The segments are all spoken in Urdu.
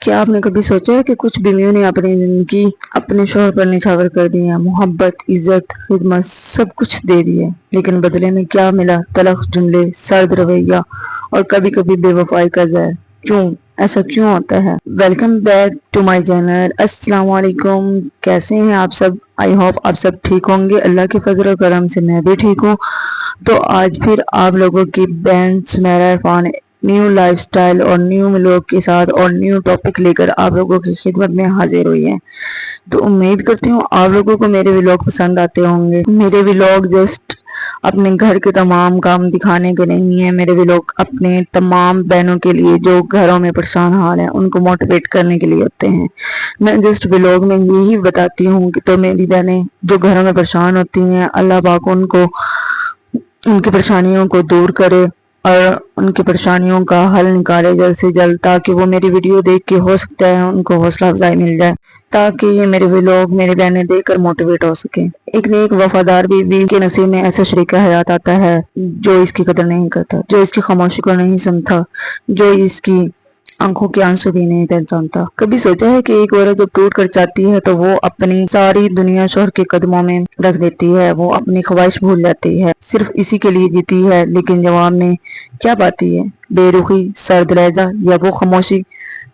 کیا آپ نے کبھی سوچا ہے کہ کچھ بیویوں نے اپنی زندگی اپنے شوہر پر نچھاور کر دی ہے، محبت، عزت، خدمت سب کچھ دے دیے، لیکن بدلے میں کیا ملا؟ تلخ جملے، سرد رویہ اور کبھی کبھی بے وفائی کا زہر۔ کیوں ایسا کیوں ہوتا ہے؟ Welcome back to my channel. السلام علیکم، کیسے ہیں آپ سب؟ آئی ہوپ آپ سب ٹھیک ہوں گے۔ اللہ کے فضل و کرم سے میں بھی ٹھیک ہوں۔ تو آج پھر آپ لوگوں کی بہن Sameera Irfan new life style اور نیو ولاگ کے ساتھ اور نیو ٹاپک لے کر آپ لوگوں کی خدمت میں حاضر ہوئی ہیں۔ تو امید کرتی ہوں آپ لوگوں کو میرے ولاگ پسند آتے ہوں گے۔ میرے ولاگ جسٹ اپنے گھر کے تمام کام دکھانے کے نہیں ہیں، میرے ولاگ اپنے تمام بہنوں کے لیے جو گھروں میں پریشان حال ہیں ان کو موٹیویٹ کرنے کے لیے ہوتے ہیں۔ میں جسٹ ولاگ میں یہی بتاتی ہوں کہ تو میری بہنیں جو گھروں میں پریشان ہوتی ہیں، اللہ پاک ان کو ان کی پریشانیوں کو دور کرے اور ان کی پریشانیوں کا حل نکالے جلد سے جلد، تاکہ وہ میری ویڈیو دیکھ کے ہو سکتا ہے ان کو حوصلہ افزائی مل جائے، تاکہ یہ میرے ولاگ میری بہنیں دیکھ کر موٹیویٹ ہو سکیں۔ ایک نیک وفادار بیوی کے نصیب میں ایسا شریک حیات آتا ہے جو اس کی قدر نہیں کرتا، جو اس کی خاموشی کو نہیں سمجھتا، جو اس کی آنکھوں کے آنسو بھی نہیں پہچانتا۔ کبھی سوچا ہے کہ ایک عورت جب ٹوٹ کر جاتی ہے تو وہ اپنی ساری دنیا شوہر کے قدموں میں رکھ دیتی ہے، وہ اپنی خواہش بھول جاتی ہے، صرف اسی کے لیے جیتی ہے، لیکن جواب میں کیا پاتی ہے؟ بے رخی، سرد لہجہ یا وہ خاموشی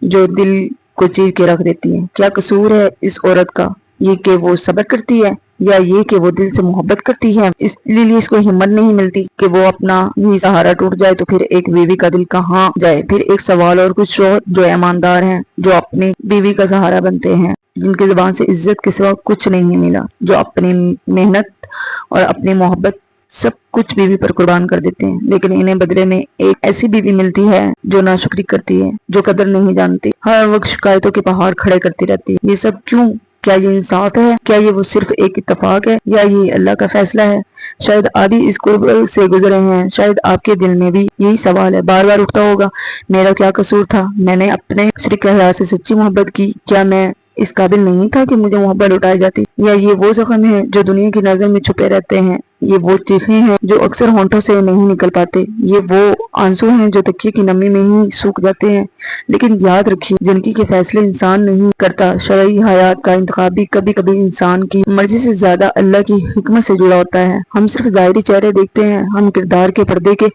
جو دل کو چیر کے رکھ دیتی ہے۔ کیا قصور ہے اس عورت کا؟ یہ کہ وہ صبر کرتی ہے یا یہ کہ وہ دل سے محبت کرتی ہے؟ اس لیے اس کو ہمت نہیں ملتی کہ وہ اپنا ہی سہارا ٹوٹ جائے تو پھر ایک بیوی کا دل کہاں جائے؟ پھر ایک سوال اور کچھ شوہر جو ایماندار ہیں، جو اپنی بیوی کا سہارا بنتے ہیں، جن کی زبان سے عزت کے سوا کچھ نہیں ملا، جو اپنی محنت اور اپنی محبت سب کچھ بیوی پر قربان کر دیتے ہیں، لیکن انہیں بدلے میں ایک ایسی بیوی ملتی ہے جو ناشکری کرتی ہے، جو قدر نہیں جانتی، ہر وقت شکایتوں کے پہاڑ کھڑے کرتی رہتی ہے۔ یہ سب کیوں؟ کیا یہ انصاف ہے؟ کیا یہ وہ صرف ایک اتفاق ہے یا یہ اللہ کا فیصلہ ہے؟ شاید آپ بھی اس قرب سے گزرے ہیں، شاید آپ کے دل میں بھی یہی سوال ہے، بار بار اٹھتا ہوگا، میرا کیا قصور تھا؟ میں نے اپنے شریک حیات سے سچی محبت کی، کیا میں اس قابل نہیں تھا کہ مجھے محبت لوٹائی جاتی؟ یا یہ وہ زخم ہیں جو دنیا کی نظر میں چھپے رہتے ہیں؟ یہ وہ چیخیں ہیں جو اکثر ہونٹوں سے نہیں نکل پاتے؟ یہ وہ آنسو ہیں جو تکیے کی نمی میں ہی سوکھ جاتے ہیں؟ لیکن یاد رکھیے، زندگی کے فیصلے انسان نہیں کرتا، شرعی حیات کا انتخاب بھی کبھی کبھی انسان کی مرضی سے زیادہ اللہ کی حکمت سے جڑا ہوتا ہے۔ ہم صرف ظاہری چہرے دیکھتے ہیں، ہم کردار کے پردے کے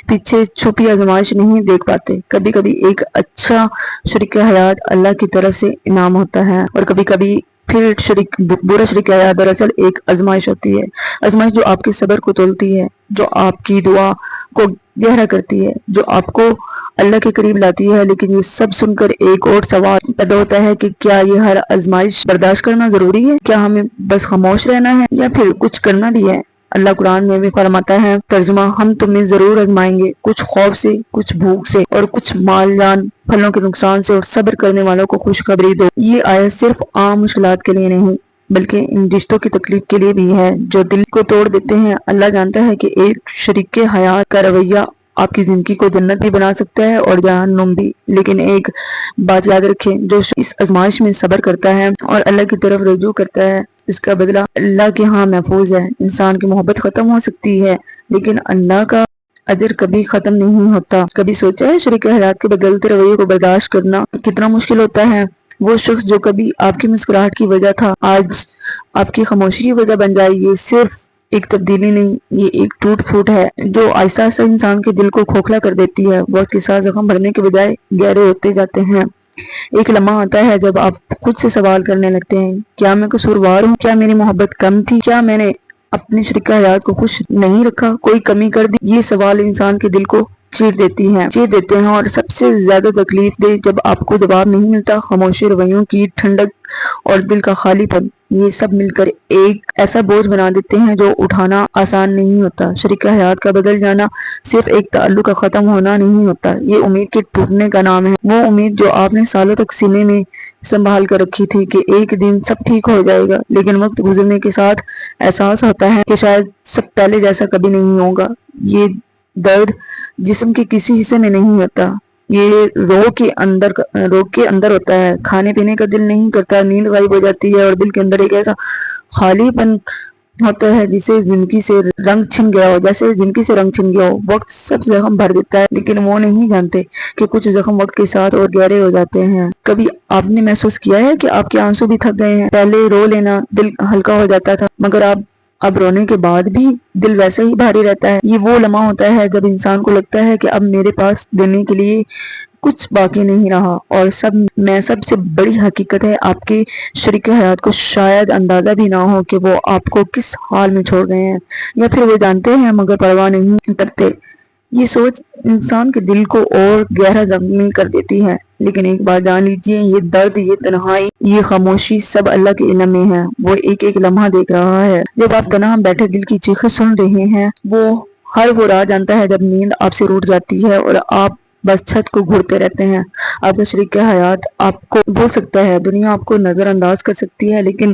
پیچھے چھپی آزمائش نہیں دیکھ پاتے۔ کبھی کبھی ایک اچھا شریک حیات اللہ کی طرف سے انعام ہوتا ہے، اور کبھی کبھی پھر برا شریک حیات دراصل ایک آزمائش ہوتی ہے، آزمائش جو آپ کے صبر کو تولتی ہے، جو آپ کی دعا کو گہرا کرتی ہے، جو آپ کو اللہ کے قریب لاتی ہے۔ لیکن یہ سب سن کر ایک اور سوال پیدا ہوتا ہے کہ کیا یہ ہر آزمائش برداشت کرنا ضروری ہے؟ کیا ہمیں بس خاموش رہنا ہے یا پھر کچھ کرنا بھی ہے؟ اللہ قرآن میں بھی فرماتا ہے، ترجمہ، ہم تمہیں ضرور آزمائیں گے، کچھ خوف سے، کچھ بھوک سے اور کچھ مال جان پھلوں کے نقصان سے، اور صبر کرنے والوں کو خوشخبری دو۔ یہ آیت صرف عام مشکلات کے لیے نہیں بلکہ ان رشتوں کی تکلیف کے لیے بھی ہے جو دل کو توڑ دیتے ہیں۔ اللہ جانتا ہے کہ ایک شریک حیات کا رویہ آپ کی زندگی کو جنت بھی بنا سکتا ہے اور جہنم بھی، لیکن ایک بات یاد رکھیں، جو اس آزمائش میں صبر کرتا ہے اور اللہ کی طرف رجوع کرتا ہے، اس کا بدلہ اللہ کے ہاں محفوظ ہے۔ انسان کی محبت ختم ہو سکتی ہے لیکن اللہ کا اجر کبھی ختم نہیں ہوتا۔ کبھی سوچا ہے شریک حیات کے بدلتے رویے کو برداشت کرنا کتنا مشکل ہوتا ہے؟ وہ شخص جو کبھی آپ کی مسکراہٹ کی وجہ تھا، آج آپ کی خاموشی کی وجہ بن جائے۔ یہ صرف ایک تبدیلی نہیں، یہ ایک ٹوٹ پھوٹ ہے جو آہستہ آہستہ انسان کے دل کو کھوکھلا کر دیتی ہے۔ وقت کے ساتھ زخم بھرنے کے بجائے گہرے ہوتے جاتے ہیں۔ ایک لمحہ آتا ہے جب آپ خود سے سوال کرنے لگتے ہیں، کیا میں قصوروار ہوں؟ کیا میری محبت کم تھی؟ کیا میں نے اپنی شریک حیات کو خوش نہیں رکھا؟ کوئی کمی کر دی؟ یہ سوال انسان کے دل کو چیر دیتے ہیں، اور سب سے زیادہ تکلیف دے جب آپ کو جواب نہیں ملتا، خاموشی، رویوں کی ٹھنڈک اور دل کا خالی پن، یہ سب مل کر ایک ایسا بوجھ بنا دیتے ہیں جو اٹھانا آسان نہیں ہوتا۔ شریک حیات کا بدل جانا صرف ایک تعلق کا ختم ہونا نہیں ہوتا، یہ امید کے ٹوٹنے کا نام ہے۔ وہ امید جو آپ نے سالوں تک سینے میں سنبھال کر رکھی تھی کہ ایک دن سب ٹھیک ہو جائے گا، لیکن وقت گزرنے کے ساتھ احساس ہوتا ہے کہ شاید سب پہلے جیسا کبھی نہیں ہوگا۔ یہ درد جسم کے کسی حصے میں نہیں ہوتا، یہ روح کے اندر ہوتا ہے۔ کھانے پینے کا دل نہیں کرتا، نیند غائب ہو جاتی ہے اور دل کے اندر ایک ایسا خالی پن ہوتا ہے جسے زندگی سے رنگ چھن گیا ہو، جیسے زندگی سے رنگ چھن گیا ہو، وقت سب زخم بھر دیتا ہے لیکن وہ نہیں جانتے کہ کچھ زخم وقت کے ساتھ اور گہرے ہو جاتے ہیں۔ کبھی آپ نے محسوس کیا ہے کہ آپ کے آنسو بھی تھک گئے ہیں؟ پہلے رو لینا دل ہلکا ہو جاتا تھا، مگر اب رونے کے بعد بھی دل ویسا ہی بھاری رہتا ہے۔ یہ وہ لمحہ ہوتا ہے جب انسان کو لگتا ہے کہ اب میرے پاس دینے کے لیے کچھ باقی نہیں رہا، اور سب سے بڑی حقیقت ہے آپ کے شریک حیات کو شاید اندازہ بھی نہ ہو کہ وہ آپ کو کس حال میں چھوڑ گئے ہیں، یا پھر وہ جانتے ہیں مگر پرواہ نہیں کرتے۔ یہ سوچ انسان کے دل کو اور گہرا زخمی کر دیتی ہے، لیکن ایک بات جان لیجیے، یہ درد، یہ تنہائی، یہ خاموشی سب اللہ کے علم میں ہے۔ وہ ایک ایک لمحہ دیکھ رہا ہے۔ جب آپ تنہا بیٹھے دل کی چیخیں سن رہے ہیں، وہ راہ جانتا ہے جب نیند آپ سے روٹ جاتی ہے اور آپ بس چھت کو گھورتے رہتے ہیں۔ آپ کا شریک حیات آپ کو بھول سکتا ہے، دنیا آپ کو نظر انداز کر سکتی ہے، لیکن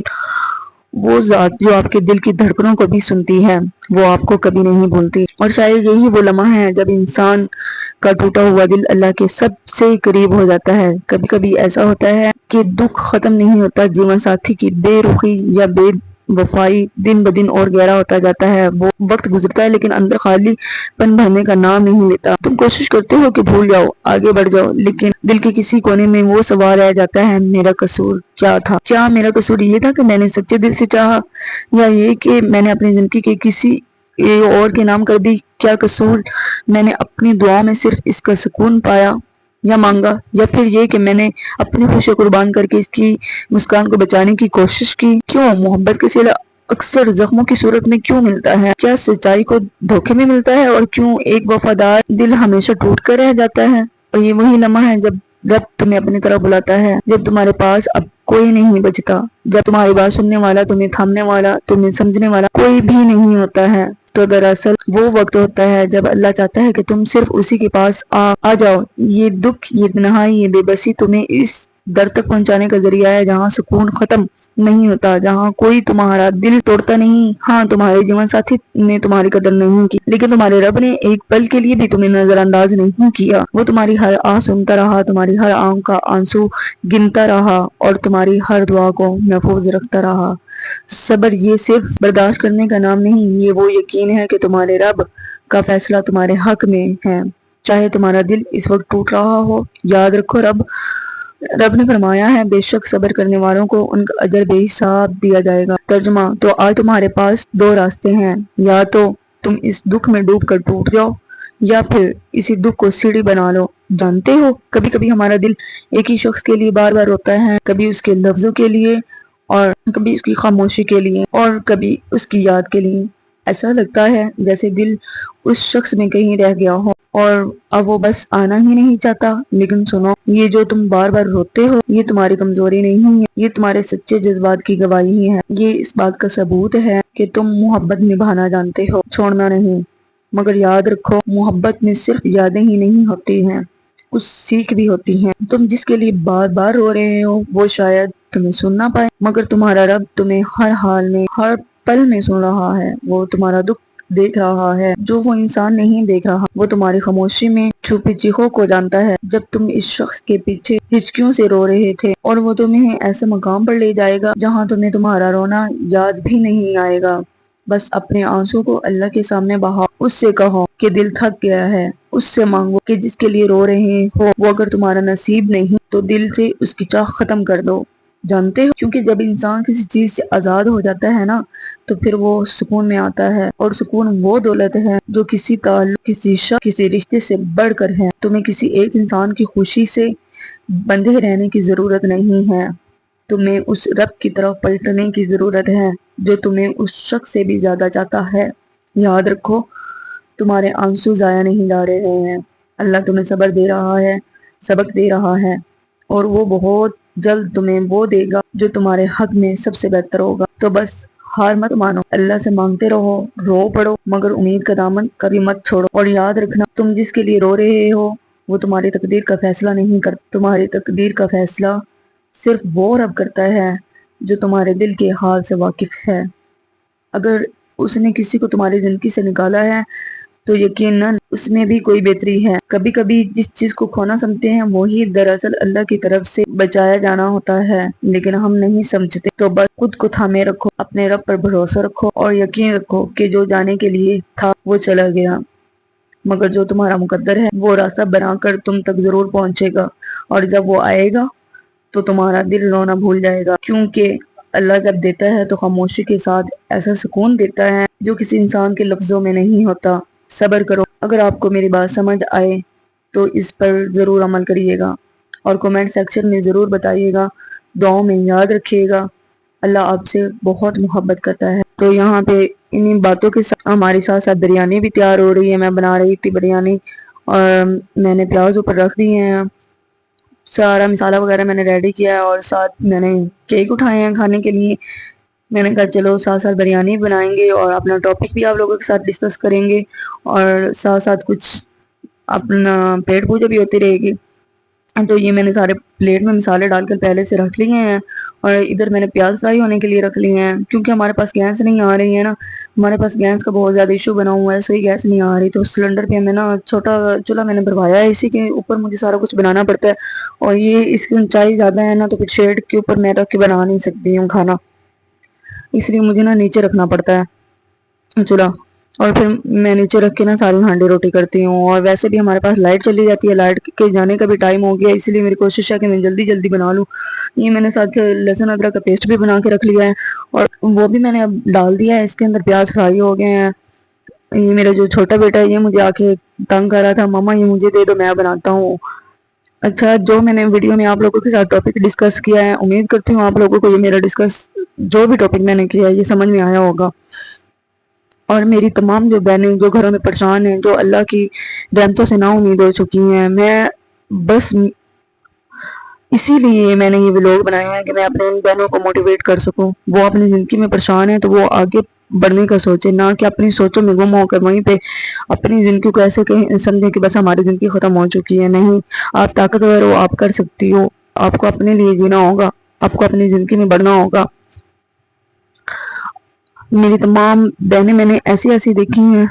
وہ ذات جو آپ کے دل کی دھڑکنوں کو بھی سنتی ہے، وہ آپ کو کبھی نہیں بھولتی۔ اور شاید یہی وہ لمحہ ہے جب انسان کا ٹوٹا ہوا دل اللہ کے سب سے قریب ہو جاتا ہے۔ کبھی کبھی ایسا ہوتا ہے کہ دکھ ختم نہیں ہوتا، جیون ساتھی کی بے رخی یا بے وفائی دن بدن اور گہرا ہوتا جاتا ہے۔ وہ وقت گزرتا ہے لیکن اندر خالی پن بھرنے کا نام نہیں لیتا۔ تم کوشش کرتے ہو کہ بھول جاؤ، آگے بڑھ جاؤ، لیکن دل کے کسی کونے میں وہ سوال رہ جاتا ہے، میرا قصور کیا تھا؟ کیا میرا قصور یہ تھا کہ میں نے سچے دل سے چاہا، یا یہ کہ میں نے اپنی زندگی کے کسی اور کے نام کر دی؟ کیا قصور میں نے اپنی دعاؤں میں صرف اس کا سکون پایا یا مانگا، یا پھر یہ کہ میں نے اپنی خوشی قربان کر کے اس کی مسکان کو بچانے کی کوشش کی؟ کیوں محبت کا صلہ اکثر زخموں کی صورت میں کیوں ملتا ہے؟ کیا سچائی کو دھوکے میں ملتا ہے؟ اور کیوں ایک وفادار دل ہمیشہ ٹوٹ کر رہ جاتا ہے؟ اور یہ وہی لمحہ ہے جب رب تمہیں اپنی طرف بلاتا ہے، جب تمہارے پاس اب کوئی نہیں بچتا، جب تمہاری بات سننے والا، تمہیں تھامنے والا، تمہیں سمجھنے والا کوئی بھی نہیں ہوتا ہے۔ تو دراصل وہ وقت ہوتا ہے جب اللہ چاہتا ہے کہ تم صرف اسی کے پاس آ جاؤ۔ یہ دکھ، یہ تنہائی، یہ بے بسی تمہیں اس در تک پہنچانے کا ذریعہ ہے جہاں سکون ختم نہیں ہوتا، جہاں کوئی تمہارا دل توڑتا نہیں۔ ہاں، تمہارے جیون ساتھی نے تمہاری قدر نہیں کی، لیکن تمہارے رب نے ایک پل کے لیے بھی تمہیں نظر انداز نہیں کیا۔ وہ تمہاری ہر آہ سنتا رہا، تمہاری ہر آنکھ کا آنسو گنتا رہا، اور تمہاری ہر دعا کو محفوظ رکھتا رہا۔ صبر یہ صرف برداشت کرنے کا نام نہیں، یہ وہ یقین ہے کہ تمہارے رب کا فیصلہ تمہارے حق میں ہے، چاہے تمہارا دل اس وقت ٹوٹ رہا ہو۔ یاد رکھو، رب نے فرمایا ہے، بے شک صبر کرنے والوں کو ان کا اجر بے حساب دیا جائے گا۔ ترجمہ: تو آج تمہارے پاس دو راستے ہیں، یا تو تم اس دکھ میں ڈوب کر ٹوٹ جاؤ، یا پھر اسی دکھ کو سیڑھی بنا لو۔ جانتے ہو، کبھی کبھی ہمارا دل ایک ہی شخص کے لیے بار بار روتا ہے، کبھی اس کے لفظوں کے لیے، اور کبھی اس کی خاموشی کے لیے، اور کبھی اس کی یاد کے لیے۔ ایسا لگتا ہے جیسے دل اس شخص میں کہیں رہ گیا ہو اور اب وہ بس آنا ہی نہیں چاہتا۔ لیکن سنو، یہ جو تم بار بار روتے ہو، یہ تمہاری کمزوری نہیں ہے، یہ تمہارے سچے جذبات کی گواہی ہے۔ یہ اس بات کا ثبوت ہے کہ تم محبت نبھانا جانتے ہو، چھوڑنا نہیں۔ مگر یاد رکھو، محبت میں صرف یادیں ہی نہیں ہوتی ہیں، کچھ سیکھ بھی ہوتی ہیں۔ تم جس کے لیے بار بار رو رہے ہو، وہ شاید تمہیں سن نہ پائے، مگر تمہارا رب تمہیں ہر حال میں، ہر پل میں سن رہا ہے۔ وہ تمہارا دکھ دیکھ رہا ہے جو وہ انسان نہیں دیکھ رہا۔ وہ تمہاری خاموشی میں چھپی چیخوں کو جانتا ہے، جب تم اس شخص کے پیچھے ہچکیوں سے رو رہے تھے، اور وہ تمہیں ایسے مقام پر لے جائے گا جہاں تمہیں تمہارا رونا یاد بھی نہیں آئے گا۔ بس اپنے آنسوں کو اللہ کے سامنے بہاؤ، اس سے کہو کہ دل تھک گیا ہے، اس سے مانگو کہ جس کے لیے رو رہے ہو وہ اگر تمہارا نصیب نہیں تو دل سے اس کی چاہ ختم کر دو۔ جانتے ہو، کیونکہ جب انسان کسی چیز سے آزاد ہو جاتا ہے نا، تو پھر وہ سکون میں آتا ہے، اور سکون وہ دولت ہے جو کسی تعلق، کسی شخص، کسی رشتے سے بڑھ کر ہے۔ تمہیں کسی ایک انسان کی خوشی سے بندھے رہنے کی ضرورت نہیں ہے، تمہیں اس رب کی طرف پلٹنے کی ضرورت ہے جو تمہیں اس شخص سے بھی زیادہ چاہتا ہے۔ یاد رکھو، تمہارے آنسو ضائع نہیں جا رہے ہیں، اللہ تمہیں صبر دے رہا ہے، سبق دے رہا ہے، اور وہ بہت جلد تمہیں وہ دے گا جو تمہارے حق میں سب سے بہتر ہوگا۔ تو بس ہار مت مانو، اللہ سے مانگتے رہو، رو پڑو، مگر امید کا دامن کبھی مت چھوڑو۔ اور یاد رکھنا، تم جس کے لیے رو رہے ہو وہ تمہاری تقدیر کا فیصلہ نہیں کرتا، تمہاری تقدیر کا فیصلہ صرف وہ رب کرتا ہے جو تمہارے دل کے حال سے واقف ہے۔ اگر اس نے کسی کو تمہاری زندگی سے نکالا ہے تو یقیناً اس میں بھی کوئی بہتری ہے۔ کبھی کبھی جس چیز کو کھونا سمجھتے ہیں وہی دراصل اللہ کی طرف سے بچایا جانا ہوتا ہے، لیکن ہم نہیں سمجھتے۔ تو بس خود کو تھامے رکھو، اپنے رب پر بھروسہ رکھو اور یقین رکھو کہ جو جانے کے لیے تھا وہ چلا گیا، مگر جو تمہارا مقدر ہے وہ راستہ بنا کر تم تک ضرور پہنچے گا، اور جب وہ آئے گا تو تمہارا دل رونا بھول جائے گا، کیونکہ اللہ جب دیتا ہے تو خاموشی کے ساتھ ایسا سکون دیتا ہے جو کسی انسان کے لفظوں میں نہیں ہوتا۔ صبر کرو۔ اگر آپ کو میری بات سمجھ آئے تو اس پر ضرور عمل کریے گا اور کومنٹ سیکشن میں ضرور بتائیے گا۔ دعاؤں میں یاد رکھیے گا، اللہ آپ سے بہت محبت کرتا ہے۔ تو یہاں پہ انہی باتوں کے ساتھ ہماری ساتھ ساتھ بریانی بھی تیار ہو رہی ہے۔ میں بنا رہی تھی بریانی اور میں نے پیاز اوپر رکھ دیے ہیں، سارا مسالہ وغیرہ میں نے ریڈی کیا ہے، اور ساتھ میں نے کیک اٹھائے ہیں کھانے کے لیے۔ میں نے کہا چلو ساتھ ساتھ بریانی بنائیں گے اور اپنا ٹاپک بھی آپ لوگوں کے ساتھ ڈسکس کریں گے، اور ساتھ ساتھ کچھ اپنا پیٹ پوجا بھی ہوتی رہے گی۔ تو یہ میں نے سارے پلیٹ میں مسالے ڈال کر پہلے سے رکھ لیے ہیں، اور ادھر میں نے پیاز فرائی ہونے کے لیے رکھ لیے ہیں، کیونکہ ہمارے پاس گیس نہیں آ رہی ہے نا، ہمارے پاس گیس کا بہت زیادہ ایشو بنا ہوا ہے، سوئی گیس نہیں آ رہی، تو سلنڈر پہ ہمیں نا چھوٹا چولہا میں نے بھروایا ہے، اسی کے اوپر مجھے سارا کچھ بنانا پڑتا ہے، اور یہ اس کی اونچائی زیادہ ہے نا، تو پھر شیڈ کے اوپر میں رکھ کے بنا نہیں سکتی ہوں کھانا، اس لیے مجھے نا نیچے رکھنا پڑتا ہے چولہا، اور پھر میں نیچے رکھ کے نا ساری ہانڈی روٹی کرتی ہوں۔ اور ویسے بھی ہمارے پاس لائٹ چلی جاتی ہے، لائٹ کے جانے کا بھی ٹائم ہو گیا، اس لیے میری کوشش ہے کہ میں جلدی جلدی بنا لوں۔ یہ میں نے ساتھ لہسن ادرک کا پیسٹ بھی بنا کے رکھ لیا ہے، اور وہ بھی میں نے اب ڈال دیا ہے، اس کے اندر پیاز فرائی ہو گئے ہیں۔ یہ میرا جو چھوٹا بیٹا ہے یہ مجھے آ کے تنگ کر رہا تھا، ماما یہ مجھے دے دو میں بناتا ہوں۔ اچھا، جو میں نے ویڈیو میں آپ لوگوں کے ساتھ ٹاپک ڈسکس کیا ہے، امید کرتی ہوں آپ لوگوں کو یہ میرا ڈسکس جو بھی ٹاپک میں نے کیا ہے یہ سمجھ میں آیا ہوگا، اور میری تمام جو بہنیں جو گھروں میں پریشان ہیں، جو اللہ کی رحمتوں سے نا امید ہو چکی ہیں، میں بس اسی لیے میں نے یہ ولاگ بنایا ہے کہ میں اپنے ان بہنوں کو موٹیویٹ کر سکوں، وہ اپنی زندگی میں پریشان ہیں تو وہ آگے بڑھنے کا سوچیں، نہ کہ اپنی سوچوں میں گم ہو کر وہیں پہ اپنی زندگی کو ایسے سمجھیں کہ بس ہماری زندگی ختم ہو چکی ہے۔ نہیں، آپ طاقتور ہو، آپ کر سکتی ہو، آپ کو اپنے لیے جینا ہوگا، آپ کو اپنی زندگی میں بڑھنا ہوگا۔ میری تمام بہنیں میں نے ایسی ایسی دیکھی ہیں